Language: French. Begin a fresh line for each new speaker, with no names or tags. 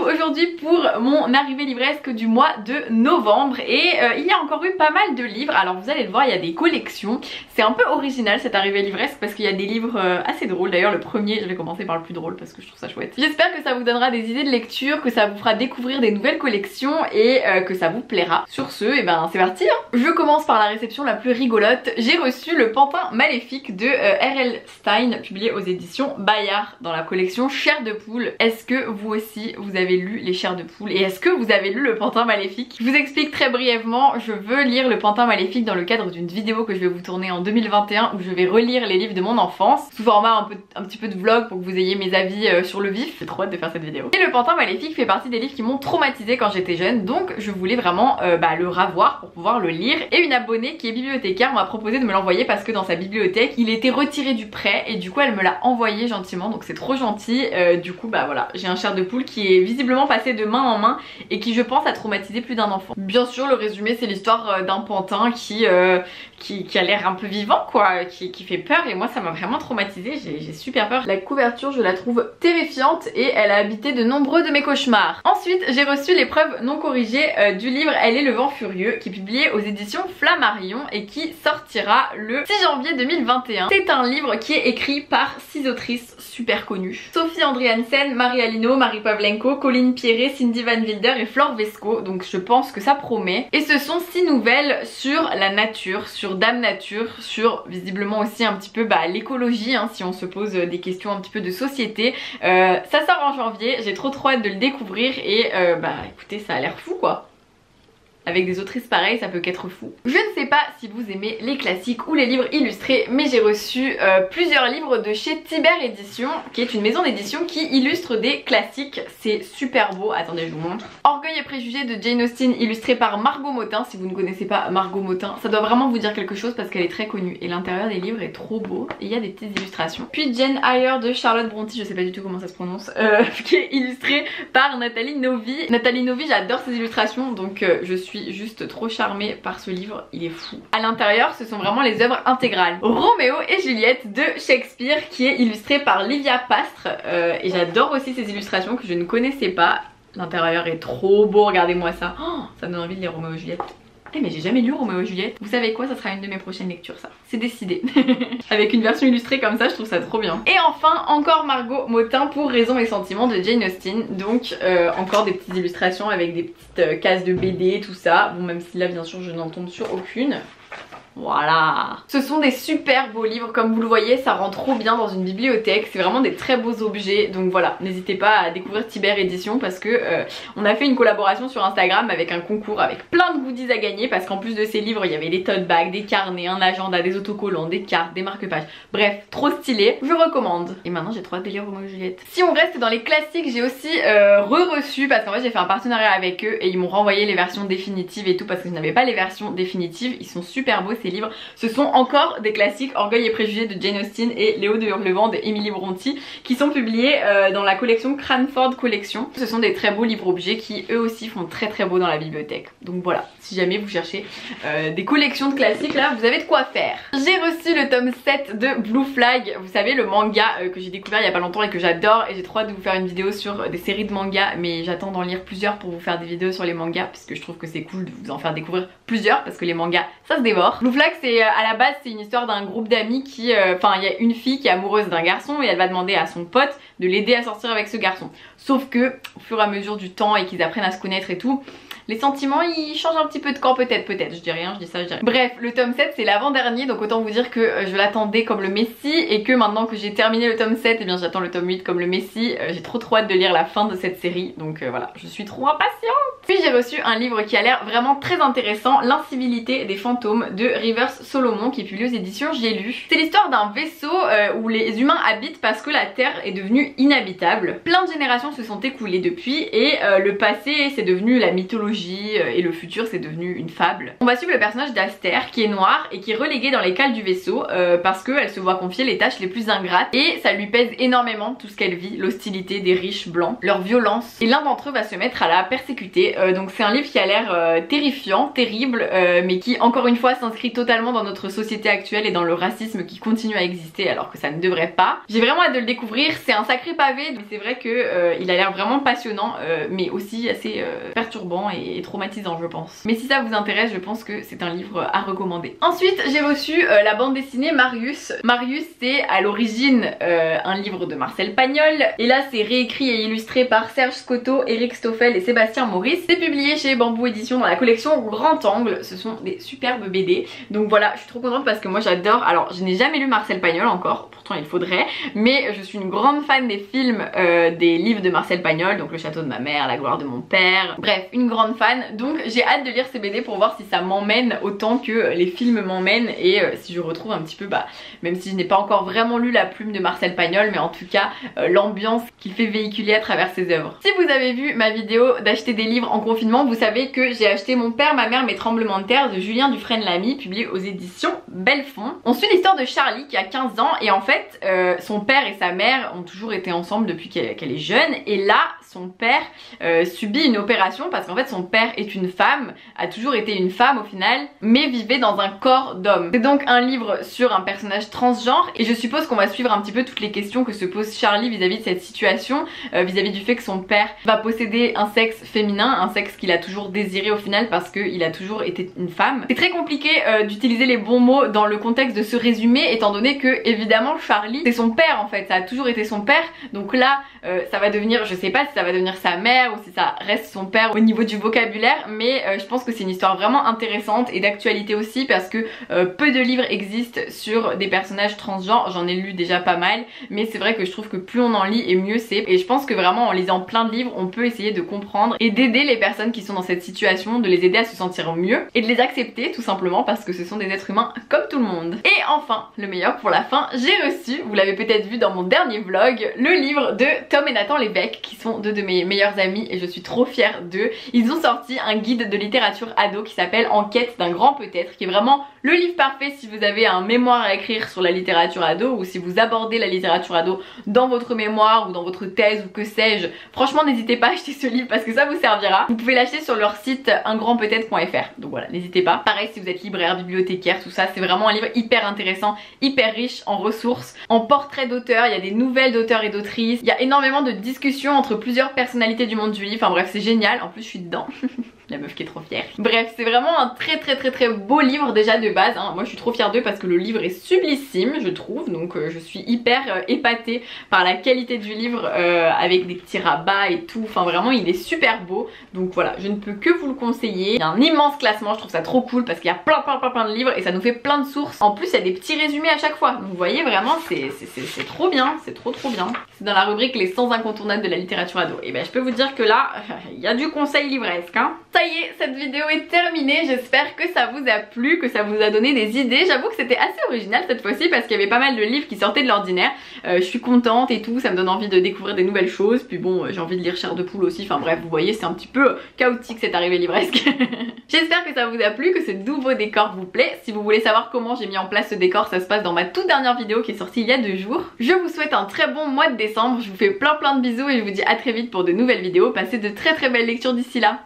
retrouve aujourd'hui pour mon arrivée livresque du mois de novembre et il y a encore eu pas mal de livres. Alors vous allez le voir, il y a des collections. C'est un peu original cette arrivée livresque parce qu'il y a des livres assez drôles. D'ailleurs le premier, je vais commencer par le plus drôle parce que je trouve ça chouette. J'espère que ça vous donnera des idées de lecture, que ça vous fera découvrir des nouvelles collections et que ça vous plaira. Sur ce, et ben c'est parti hein. Je commence par la réception la plus rigolote. J'ai reçu le Pantin Maléfique de R.L. Stein, publié aux éditions Bayard dans la collection Chair de poule. Est-ce que vous aussi vous avez lu les Chairs de poule et est-ce que vous avez lu le Pantin Maléfique? Je vous explique très brièvement, je veux lire le Pantin Maléfique dans le cadre d'une vidéo que je vais vous tourner en 2021 où je vais relire les livres de mon enfance sous format un petit peu de vlog pour que vous ayez mes avis sur le vif. J'ai trop hâte de faire cette vidéo. Et le Pantin Maléfique fait partie des livres qui m'ont traumatisée quand j'étais jeune, donc je voulais vraiment le revoir pour pouvoir le lire. Et une abonnée qui est bibliothécaire m'a proposé de me l'envoyer parce que dans sa bibliothèque il était retiré du prêt et du coup elle me l'a envoyé gentiment, donc c'est trop gentil. Du coup bah voilà, j'ai un Chair de poule qui est visiblement passé de main en main et qui je pense a traumatisé plus d'un enfant. Bien sûr le résumé c'est l'histoire d'un pantin qui a l'air un peu vivant quoi, qui fait peur et moi ça m'a vraiment traumatisée, j'ai super peur. La couverture je la trouve terrifiante et elle a habité de nombreux de mes cauchemars. Ensuite j'ai reçu l'épreuve non corrigée du livre Elle est le vent furieux qui est publié aux éditions Flammarion et qui sortira le 6 janvier 2021. C'est un livre qui est écrit par 6 autrices super connues. Sophie Andriansen, Marie Alino, Marie Pavlenko, Colline Pierret, Cindy Van Wilder et Flore Vesco, donc je pense que ça promet. Et ce sont 6 nouvelles sur la nature, sur Dame Nature, sur visiblement aussi un petit peu l'écologie hein, si on se pose des questions un petit peu de société. Ça sort en janvier, j'ai trop hâte de le découvrir et écoutez ça a l'air fou quoi. Avec des autrices pareilles ça peut qu'être fou. Je ne sais pas si vous aimez les classiques ou les livres illustrés mais j'ai reçu plusieurs livres de chez Tiber Édition qui est une maison d'édition qui illustre des classiques. C'est super beau, attendez je vous montre. Orgueil et préjugés de Jane Austen illustré par Margot Motin. Si vous ne connaissez pas Margot Motin ça doit vraiment vous dire quelque chose parce qu'elle est très connue et l'intérieur des livres est trop beau et il y a des petites illustrations. Puis Jane Eyre de Charlotte Brontë, je sais pas du tout comment ça se prononce, qui est illustré par Nathalie Novi. Nathalie Novi j'adore ses illustrations donc je suis juste trop charmée par ce livre, il est fou. À l'intérieur ce sont vraiment les œuvres intégrales. Roméo et Juliette de Shakespeare qui est illustré par Livia Pastre et j'adore aussi ces illustrations que je ne connaissais pas. L'intérieur est trop beau, regardez-moi ça. Oh, ça me donne envie de lire Roméo et Juliette. Eh mais j'ai jamais lu Roméo et Juliette. Vous savez quoi, ça sera une de mes prochaines lectures ça. C'est décidé. Avec une version illustrée comme ça je trouve ça trop bien. Et enfin encore Margot Motin pour Raison et Sentiments de Jane Austen. Donc encore des petites illustrations avec des petites cases de BD tout ça. Bon même si là bien sûr je n'en tombe sur aucune. Voilà. Ce sont des super beaux livres comme vous le voyez, ça rend trop bien dans une bibliothèque, c'est vraiment des très beaux objets donc voilà, n'hésitez pas à découvrir Tiber Édition parce que on a fait une collaboration sur Instagram avec un concours avec plein de goodies à gagner parce qu'en plus de ces livres il y avait des tote bags, des carnets, un agenda, des autocollants, des cartes, des marque-pages, bref trop stylé, je recommande. Et maintenant j'ai trop hâte de lire Roméo et Juliette. Si on reste dans les classiques j'ai aussi reçu parce qu'en fait j'ai fait un partenariat avec eux et ils m'ont renvoyé les versions définitives et tout parce que je n'avais pas les versions définitives, ils sont super beaux ces livres. Ce sont encore des classiques, Orgueil et préjugés de Jane Austen et Léo de Hurlevent de Emily Brontë qui sont publiés dans la collection Cranford Collection. Ce sont des très beaux livres objets qui eux aussi font très beau dans la bibliothèque. Donc voilà, si jamais vous cherchez des collections de classiques là vous avez de quoi faire. J'ai reçu le tome 7 de Blue Flag, vous savez le manga que j'ai découvert il y a pas longtemps et que j'adore et j'ai trop hâte de vous faire une vidéo sur des séries de mangas mais j'attends d'en lire plusieurs pour vous faire des vidéos sur les mangas parce que je trouve que c'est cool de vous en faire découvrir plusieurs parce que les mangas ça se dévore. Blue Flag c'est à la base c'est une histoire d'un groupe d'amis qui enfin il y a une fille qui est amoureuse d'un garçon et elle va demander à son pote de l'aider à sortir avec ce garçon. Sauf que au fur et à mesure du temps et qu'ils apprennent à se connaître et tout, les sentiments ils changent un petit peu de camp peut-être, je dis rien, je dis ça, je dis rien. Bref, le tome 7 c'est l'avant-dernier donc autant vous dire que je l'attendais comme le messie et que maintenant que j'ai terminé le tome 7 et bien j'attends le tome 8 comme le messie. J'ai trop hâte de lire la fin de cette série donc voilà, je suis trop impatiente. Puis j'ai reçu un livre qui a l'air vraiment très intéressant, L'incivilité des fantômes de Rivers Solomon qui est publié aux éditions J'ai lu. C'est l'histoire d'un vaisseau où les humains habitent parce que la Terre est devenue inhabitable. Plein de générations se sont écoulées depuis et le passé c'est devenu la mythologie mythologie et le futur c'est devenu une fable. On va suivre le personnage d'Aster qui est noire et qui est reléguée dans les cales du vaisseau parce qu'elle se voit confier les tâches les plus ingrates et ça lui pèse énormément tout ce qu'elle vit, l'hostilité des riches blancs, leur violence, et l'un d'entre eux va se mettre à la persécuter. Donc c'est un livre qui a l'air terrifiant, terrible, mais qui encore une fois s'inscrit totalement dans notre société actuelle et dans le racisme qui continue à exister alors que ça ne devrait pas. J'ai vraiment hâte de le découvrir, c'est un sacré pavé, mais c'est vrai que il a l'air vraiment passionnant, mais aussi assez perturbant et traumatisant je pense. Mais si ça vous intéresse, je pense que c'est un livre à recommander. Ensuite j'ai reçu la bande dessinée Marius. Marius c'est à l'origine un livre de Marcel Pagnol, et là c'est réécrit et illustré par Serge Scotto, Eric Stoffel et Sébastien Maurice. C'est publié chez Bambou Édition dans la collection Grand Angle, ce sont des superbes BD. Donc voilà, je suis trop contente parce que moi j'adore, alors je n'ai jamais lu Marcel Pagnol encore, pourtant il faudrait, mais je suis une grande fan des films, des livres de Marcel Pagnol, donc Le Château de ma mère, La gloire de mon père, bref, une grande fan. Donc j'ai hâte de lire ces BD pour voir si ça m'emmène autant que les films m'emmènent et si je retrouve un petit peu, même si je n'ai pas encore vraiment lu la plume de Marcel Pagnol, mais en tout cas l'ambiance qu'il fait véhiculer à travers ses œuvres. Si vous avez vu ma vidéo d'acheter des livres en confinement, vous savez que j'ai acheté Mon père, ma mère, mes tremblements de terre de Julien Dufresne-Lamy, publié aux éditions Belfond. On suit l'histoire de Charlie qui a 15 ans et en fait son père et sa mère ont toujours été ensemble depuis qu'elle est jeune, et là son père subit une opération parce qu'en fait son père est une femme, a toujours été une femme au final, mais vivait dans un corps d'homme. C'est donc un livre sur un personnage transgenre et je suppose qu'on va suivre un petit peu toutes les questions que se pose Charlie vis-à-vis de cette situation, vis-à-vis du fait que son père va posséder un sexe féminin, un sexe qu'il a toujours désiré au final parce qu'il a toujours été une femme. C'est très compliqué d'utiliser les bons mots dans le contexte de ce résumé étant donné que évidemment Charlie c'est son père en fait, ça a toujours été son père, donc là ça va devenir, je sais pas si ça va devenir sa mère ou si ça reste son père au niveau du vocabulaire, mais je pense que c'est une histoire vraiment intéressante et d'actualité aussi parce que peu de livres existent sur des personnages transgenres, j'en ai lu déjà pas mal, mais c'est vrai que je trouve que plus on en lit et mieux c'est, et je pense que vraiment en lisant plein de livres on peut essayer de comprendre et d'aider les personnes qui sont dans cette situation, de les aider à se sentir mieux et de les accepter tout simplement parce que ce sont des êtres humains comme tout le monde. Et enfin, le meilleur pour la fin, j'ai reçu, vous l'avez peut-être vu dans mon dernier vlog, le livre de Tom et Nathan Lévesque qui sont deux de mes meilleurs amis et je suis trop fière d'eux. Ils ont sorti un guide de littérature ado qui s'appelle En quête d'un grand peut-être, qui est vraiment le livre parfait si vous avez un mémoire à écrire sur la littérature ado ou si vous abordez la littérature ado dans votre mémoire ou dans votre thèse ou que sais-je. Franchement n'hésitez pas à acheter ce livre parce que ça vous servira. Vous pouvez l'acheter sur leur site ungrandpeutêtre.fr, donc voilà, n'hésitez pas. Pareil si vous êtes libraire, bibliothécaire, tout ça, c'est vraiment un livre hyper intéressant, hyper riche en ressources, en portraits d'auteurs, il y a des nouvelles d'auteurs et d'autrices, il y a énormément de discussions entre plusieurs personnalités du monde du livre, enfin bref c'est génial, en plus je suis dedans. La meuf qui est trop fière. Bref, c'est vraiment un très beau livre déjà de base, hein. Moi je suis trop fière d'eux parce que le livre est sublissime je trouve, donc je suis hyper épatée par la qualité du livre avec des petits rabats et tout, enfin vraiment il est super beau, donc voilà, je ne peux que vous le conseiller. Il y a un immense classement, je trouve ça trop cool parce qu'il y a plein de livres et ça nous fait plein de sources. En plus il y a des petits résumés à chaque fois, donc vous voyez vraiment c'est trop bien, c'est trop bien. C'est dans la rubrique les 100 incontournables de la littérature ado, et ben je peux vous dire que là il y a du conseil livresque, hein. Ça y est, cette vidéo est terminée, j'espère que ça vous a plu, que ça vous a donné des idées. J'avoue que c'était assez original cette fois-ci parce qu'il y avait pas mal de livres qui sortaient de l'ordinaire. Je suis contente et tout, ça me donne envie de découvrir des nouvelles choses. Puis bon, j'ai envie de lire Chair de poule aussi, enfin bref, vous voyez, c'est un petit peu chaotique cette arrivée livresque. J'espère que ça vous a plu, que ce nouveau décor vous plaît. Si vous voulez savoir comment j'ai mis en place ce décor, ça se passe dans ma toute dernière vidéo qui est sortie il y a 2 jours. Je vous souhaite un très bon mois de décembre, je vous fais plein de bisous et je vous dis à très vite pour de nouvelles vidéos. Passez de très belles lectures d'ici là.